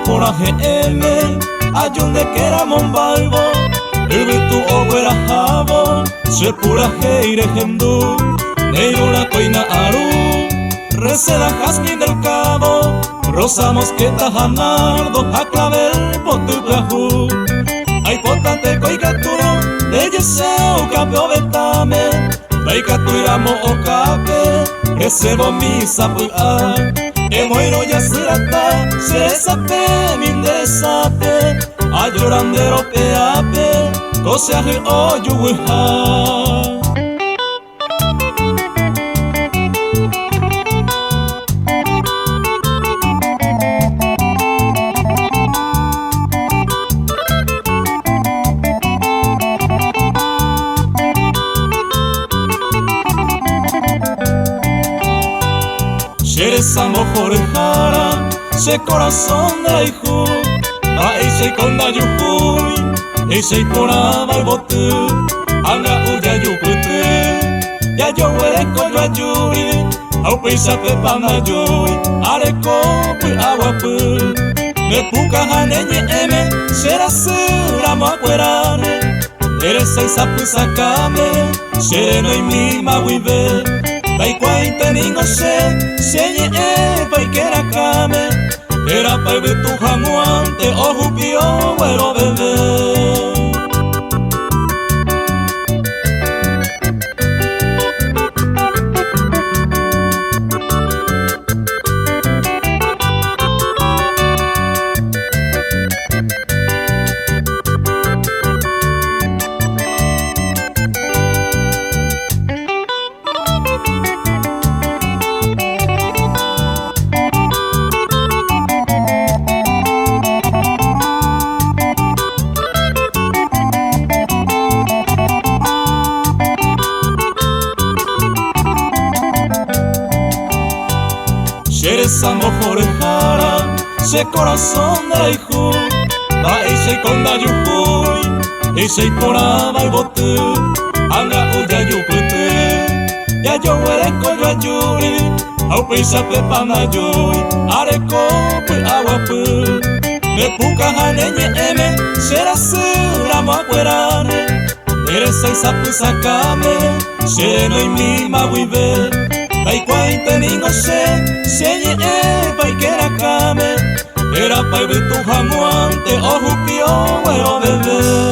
pora GM ayunde que era monbalbo tu oguera jabo se pura heire hendu neirura coina aru receda jazmín del cabo rosa mosqueta janardo a clavel potucajú hay potante coicaturo de yeseo capeo betame baikatuiramo okape recebo mi sapua emoiro ya sirata se sape min desate a llorandero peape coseaje o yuguja. Shereza mojorejara, se corazón de hijo, a ese con da yujuy, ese pora balbote, anga uya yupuete, ya yo hueco yo ayuri, au pisa pepa mayuy, areco pu aguapu, me puca janeñe eme, será sura moacuerane, eres seis apusacame, sereno y mi mawibe. Baikwaite ningo senye baikera kame era paibe tu jamuante ojupio güero bebé. Shereza mojorejara, se corazón de hijo, va ese con da yujuy, ese pora balbote, anga uya yupete, ya yo huereco yo ayuri, au pisa pepa mayuy, areco pu aguapu, me puca janeñe eme, será sura moacuerane, eres seis apusacame, seno y mi mawibe. Baikwaite ningo senye baikera kame era paibe tu jamuante ojupio güero bebé.